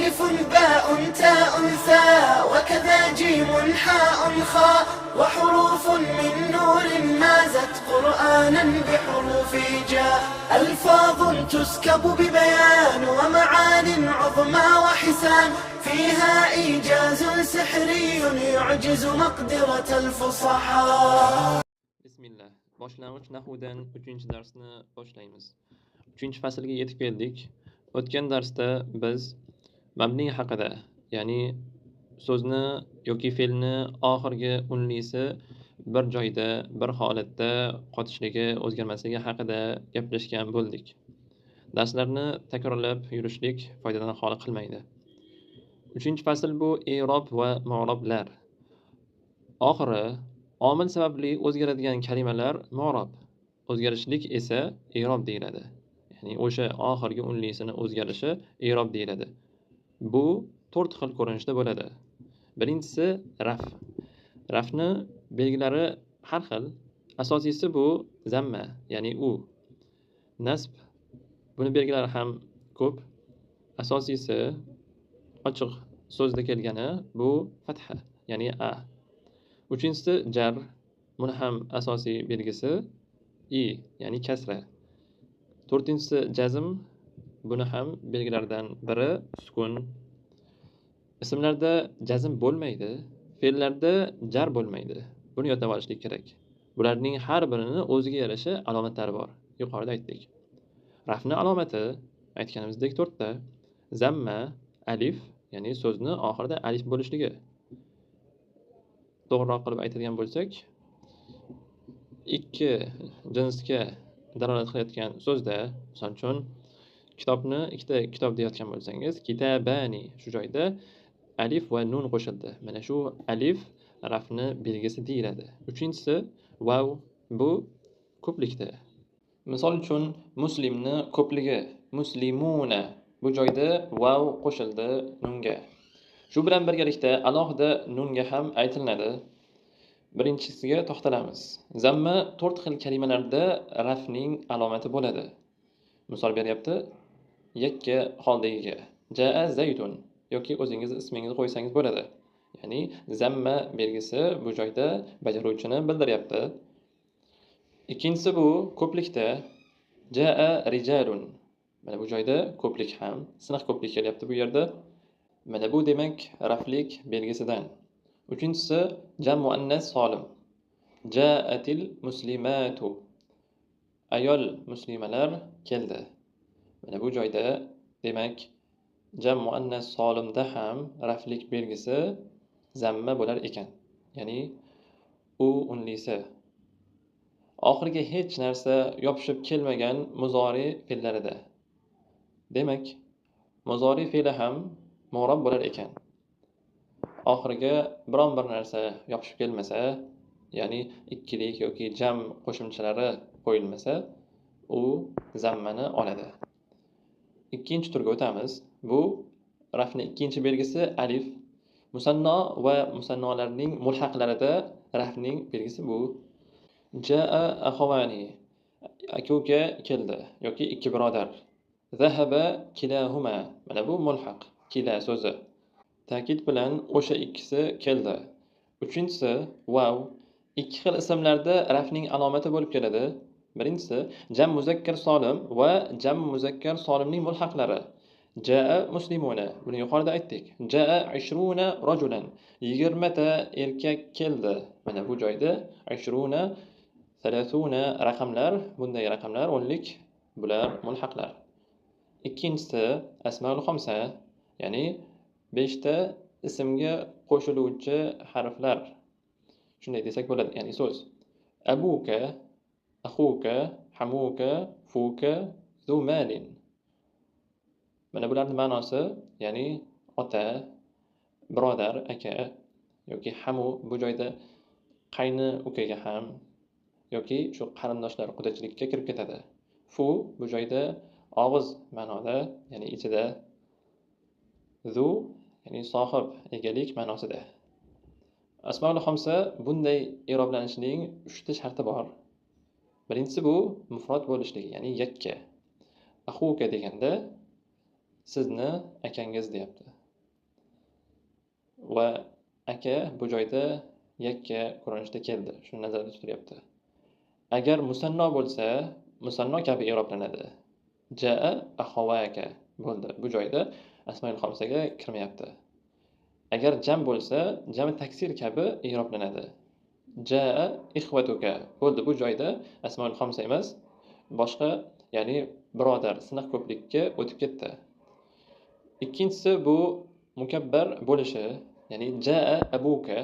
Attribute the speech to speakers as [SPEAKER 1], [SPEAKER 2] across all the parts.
[SPEAKER 1] ألف باء تاء ثاء وكذا جيم حاء خاء وحروف من نور مازت قرآنا بحروف جاء ألفاظ تسكب ببيان ومعان عظمى وحسان فيها إيجاز سحري يعجز مقدرة الفصحاء.
[SPEAKER 2] Bismillah. Boshlang'ich nahvdan 3-darsni boshlaymiz. 3-faslga yetib keldik. O'tgan darsda biz mabni haqida, ya'ni so'zni yoki fe'lni oxirgi unlisi bir joyda, bir holatda qotishligi, o'zgarmasligi haqida gaplashgan bo'ldik. Darslarni takrorlab yurishlik foydadan xoli qilmaydi. 3-fasl bu i'rob va mu'roblar. Oxiri omil sababli o'zgaradigan kalimalar mu'rob, o'zgarishlik esa i'rob deyiladi. Ya'ni o'sha oxirgi unlisini o'zgarishi i'rob deyiladi. Bu 4 xil ko'rinishda bo'ladi. Birinchisi raf. Rafni belgilari har xil. Asosiysi bu zamma, ya'ni u. Nasb. Buni belgilari ham ko'p. Asosiysi ochiq so'zda kelgani bu fatha, ya'ni a. Uchinchisi jar. Buni ham asosiy belgisi i, ya'ni kasra. To'rtinchisi jazm. Buni ham belgilaridan biri sukun. Ismlarda jazm bo'lmaydi, fe'llarda jar bo'lmaydi. Buni yodlab olishlik kerak. Bularning har birini o'ziga yarasha alomatlari bor. Yuqorida aytdik. Rafni alomati aytganimizdek 4 ta. Zamma, alif, ya'ni so'zni oxirida alif bo'lishligi. To'g'riroq qilib aytadigan bo'lsak, ikki jinsga dalolat qilayotgan so'zda, misol uchun kitobni ikkita kitob deyotgan bo'lsangiz, kitabani, shu joyda alif va nun qo'shildi. Mana shu alif rafni belgisi deyiladi. Uchinchisi vav, bu ko'plikda. Misol uchun muslimni ko'pligi, muslimuna, bu joyda vav qo'shildi nunga. Shu bilan birgalikda alohida nunga ham aytiladi. Birinchisiga to'xtalamiz. Zamma 4 xil kalimalarda rafning alomati bo'ladi. Misol beryapti. Yakka holdagiga jaa zaydun yoki o'zingiz ismingizni qo'ysangiz bo'ladi. Ya'ni zamma belgisi bu joyda bajaruvchini bildiryapti. Ikkinchisi bu ko'plikda jaa rijalun. Mana bu joyda ko'plik ham, siniq ko'plik kelyapti bu yerda. Mana bu demak raflik belgisidan. Uchinchisi jam muannas solim. Jaatil muslimatu. Ayol muslimalar keldi. Mana bu joyda demak jam muannas solimda ham raflik belgisi zamma bo'lar ekan. Ya'ni u unlisi. Oxirgi hech narsa yopishib kelmagan muzori fe'llarida. Demak, muzori fe'li ham mu'rob bo'lar ekan. Oxiriga biron bir narsa yopishib kelmasa, ya'ni ikkilik yoki jam qo'shimchalari qo'yilmasa, u zammani oladi. Ikkinchi turga o'tamiz. Bu rafning ikkinchi belgisi alif. Musanno va musannolarning mulhaqlarida rafning belgisi bu. Jaa akhawani. Aka-uka keldi yoki ikki birodar. Zahaba kilahuma. Mana bu mulhaq, kila so'zi. Ta'kid bilan o'sha ikkisi keldi. Uchinchisi vav. Ikki xil ismlarda rafning alomati bo'lib keladi. Birinchisi jam muzakkar solim va jam muzakkar solimning mulhaqlari. Jaa muslimuna. Buni yuqorida aytdik. Jaa 20 rajulan. 20 ta erkak keldi. Mana bu joyda 20 30 raqamlar, bunday raqamlar o'nlik, bular mulhaqlar. Ikkinchisi asmaul xamsa, ya'ni 5 ta ismga qo'shiluvchi harflar. Shunday desak bo'ladi, ya'ni so'z. Abuka, akhuka, hamuka, fuka, zu malin. Mana bularning ma'nosi, ya'ni ota, birodar, aka yoki hamu, bu joyda qayni ukaga ham yoki shu qarindoshlar qudachilikka kirib ketadi. Fu bu joyda og'iz ma'noda, ya'ni ichida. Zu ya'ni sohib, egalik ma'nosida. Asmaul xamsa bunday i'roblanishning 3 ta sharti bor. Birinchisi bu mufrad bo'lishligi, ya'ni yakka. Akhuka deganda sizni akangiz deyapti. va aka bu joyda yakka ko'rinishda keldi. Shuni nazarda tutilyapti. Agar musanno bo'lsa, musanno kabi i'roblanadi. Jaa akhawaka bo'ldi. Bu joyda asmoil xomsaga kirmayapti. Agar jam bo'lsa, jami taksir kabi i'roblanadi. Jaa ikhwatuka bo'ldi. Bu joyda asmoil xomsa emas, boshqa, ya'ni birodar, siniq ko'plikka o'tib ketdi. Ikkinchisi bu mukabbar bo'lishi, ya'ni jaa abuka,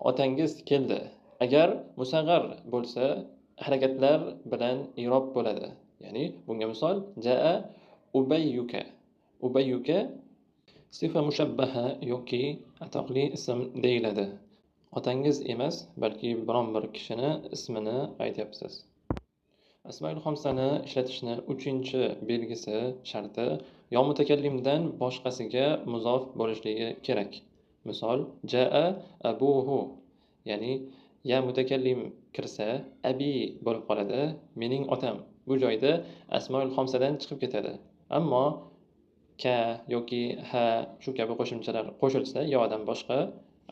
[SPEAKER 2] otangiz keldi. Agar musag'ar bo'lsa, harakatlar bilan i'rob bo'ladi. Ya'ni bunga misol jaa ubayyuka. Ubayyuka sifa mushabbaha yoki atoqli ism deyiladi. Otangiz emas, balki biron bir kishini ismini aytyapsiz. Asmoil xomsani ishlatishni 3-belgisi sharti yo mutakallimdan boshqasiga muzof bo'lishligi kerak. Misol jaa abuhu, ya'ni ya mutakallim kirsa abi bo'lib qoladi, mening otam. Bu joyda asmoil xomsadan chiqib ketadi. Ammo ka yoki ha shu kabi qo'shimchalar qo'shilsa yodan boshqa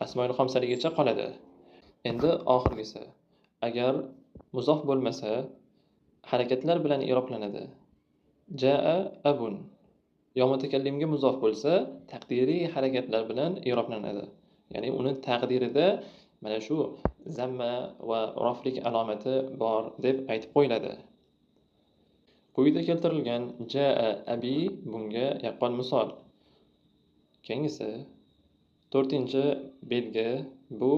[SPEAKER 2] asmoil xomsaligicha qoladi. Endi oxirgisi, agar muzof bo'lmasa, harakatlar bilan i'roblanadi. Jaa abun. Yo mutakallimga muzof bo'lsa, taqdiriy harakatlar bilan i'roblanadi. Ya'ni uni taqdirida mana shu zamma va roflik alomati bor deb aytib qo'yiladi. Quyida keltirilgan jaa abi bunga yaqqol misol. Keyingisi 4-belgi bu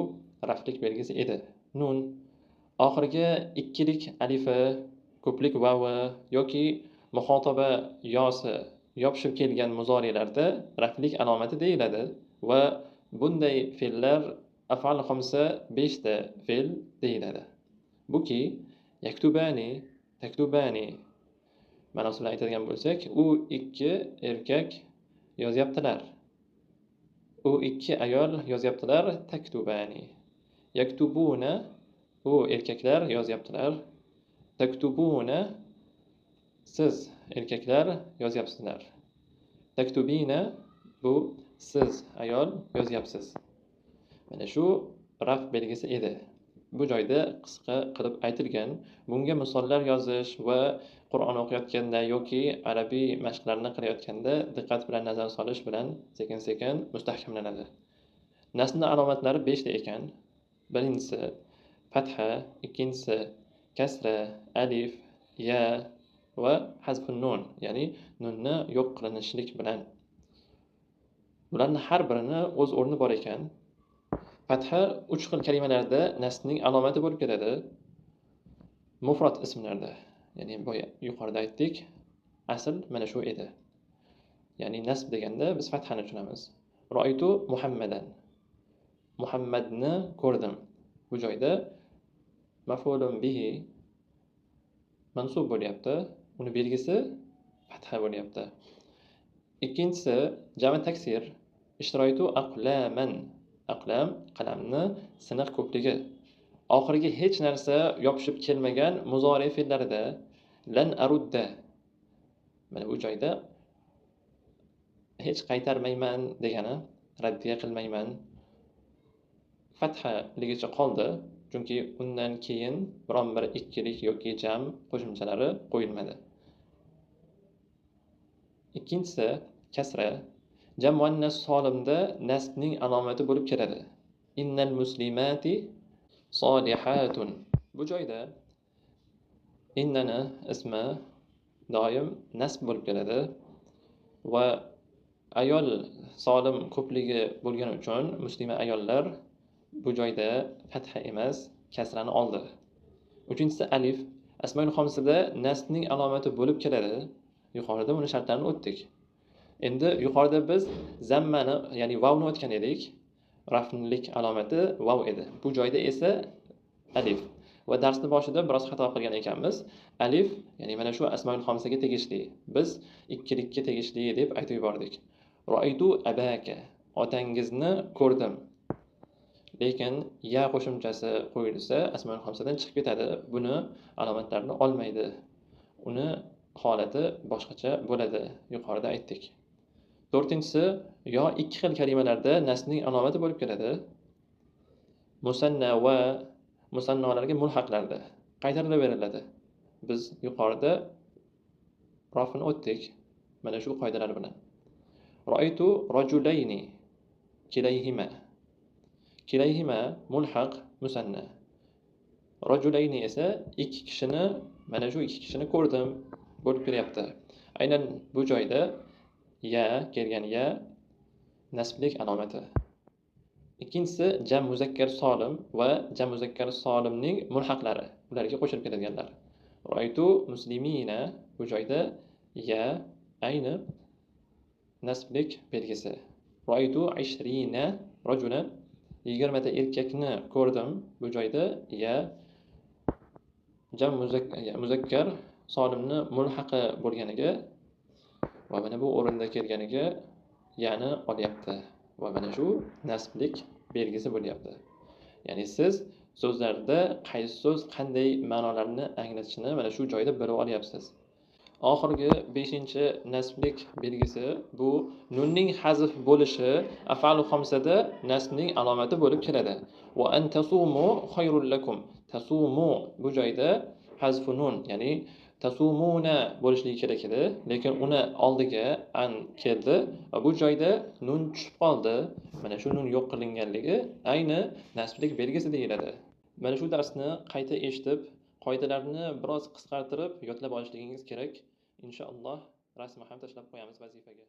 [SPEAKER 2] raflik belgisi edi. Nun oxiriga ikkilik alifi, ko'plik vavi yoki muxotaba yosi yopishib kelgan muzorilarda raflik alomati deyiladi va bunday fe'llar af'al xomsa 5 ta fe'l deyiladi. Buki yaktubani, taktubani ma'nosini aytadigan bo'lsak, u ikki erkak yozyaptilar. U ikki ayol yozyaptilar, taktubani. Yaktubuna, u erkaklar yozyaptilar. Taktubuna, siz erkaklar yozyapsizlar. Taktubina, bu siz ayol yozyapsiz. Mana shu raf belgisi edi. Bu joyda qisqa qilib aytilgan. Bunga misollar yozish va Qur'on o'qiyotganda yoki arabiy mashqlarini qilayotganda diqqat bilan nazar solish bilan sekin-sekin mustahkamlanadi. Nasbning alomatlari 5 ta ekan. Birinchisi fatha, ikkinchisi kasra, alif, ya va hazfun nun, ya'ni nunni yo'q qilinishlik bilan. Bularning har birini o'z o'rni bor ekan. Fatha 3 xil kalimalarda nasbning alomati bo'lib keladi. Mufrad ismlarda, ya'ni boya yuqorida aytdik, asl mana shu edi. Ya'ni nasb deganda biz fathani tushunamiz. Ra'aytu Muhammadan. Muhammadni ko'rdim. Bu joyda maf'ulun bihi mansub bo'lyapti. Uni belgisi fatha bo'lyapti. Ikkinchisi jami taksir. Ishtiraytu aqlaman. Aqlam qalamni siniq ko'pligi. Oxiriga hech narsa yopishib kelmagan muzori fe'llarida lan arudda. Mana bu joyda hech qaytarmayman degani, raddiya qilmayman. Fatha ligicha qoldi, chunki undan keyin biron bir ikkilik yoki jam qo'shimchalari qo'yilmadi. Ikkinchisi kasra. Jam muannas solimda nasbning alomati bo'lib keladi. Innal muslimati solihatun. Bu joyda innani ismi doim nasb bo'lib keladi va ayol solim ko'pligi bo'lgani uchun muslima ayollar bu joyda fatha emas, kasrani oldi. Uchinchisi alif. Asmoil xomsada nasbning alomati bo'lib keladi. Yuqorida buni shartlarini o'tdik. Endi yuqorida biz zammani, ya'ni vavni o'tgan edik. Rafnlik alomati vav edi. Bu joyda esa alif. Va darsning boshida biroz xato qilgan ekanmiz. Alif, ya'ni mana shu asmoil xomsaga tegishli. Biz ikkilikka tegishli deb aytib yubordik. Ra'aytu abaka. Otangizni ko'rdim. Lekin ya qo'shimchasi qo'yilsa, asmoil xomsadan chiqib ketadi. Buni alomatlarini olmaydi. Uni holati boshqacha bo'ladi. Yuqorida aytdik. To'rtinchisi, yo ikki xil kalimalarda nasbning alomati bo'lib keladi. Musanna va musannolarga mulhaqlarda qaytarilib beriladi. Biz yuqorida rafini o'tdik. Mana shu qoidalar bilan. Ra'aytu rajulayni kilayhima. Kilayhima mulhaq musanna. Rajulayni esa ikki kishini, mana shu ikki kishini ko'rdim bo'lib kelyapti. Aynan bu joyda ya kelgan ya nasblik alomati. Ikkinchisi jam muzakkar solim va jam muzakkar solimning mulhaqlari, ularga qo'shilib keladiganlar. Ra'aytu muslimina, bu joyda ya ayni nasblik belgisi. Ra'aytu 20 rajulan, 20 ta erkakni ko'rdim, bu joyda ya jam muzakkar solimni mulhaqi bo'lganiga va mana bu o'rinda kelganiga ya'ni olyapti. Va mana shu nasblik belgisi bo'lyapti. Ya'ni siz so'zlarda qaysi so'z qanday ma'nolarni anglatishini mana shu joyda bilib olyapsiz. Oxirgi 5-nasblik belgisi bu nunning hazf bo'lishi af'alu xamsada nasbning alomati bo'lib keladi. Va an tasumu khayrul lakum. Tasumu bu joyda hazfu nun, ya'ni tasumuna bo'lishligi kerak edi, lekin uni oldiga an keldi va bu joyda nun tushib qoldi. Mana shu nun yo'q qilinganligi ayni nasblik belgisi deyiladi. Mana shu darsni qayta eshitib, qoidalarni biroz qisqartirib yodlab olishligingiz kerak. Inshaalloh rasmni ham tashlab qo'yamiz vazifaga.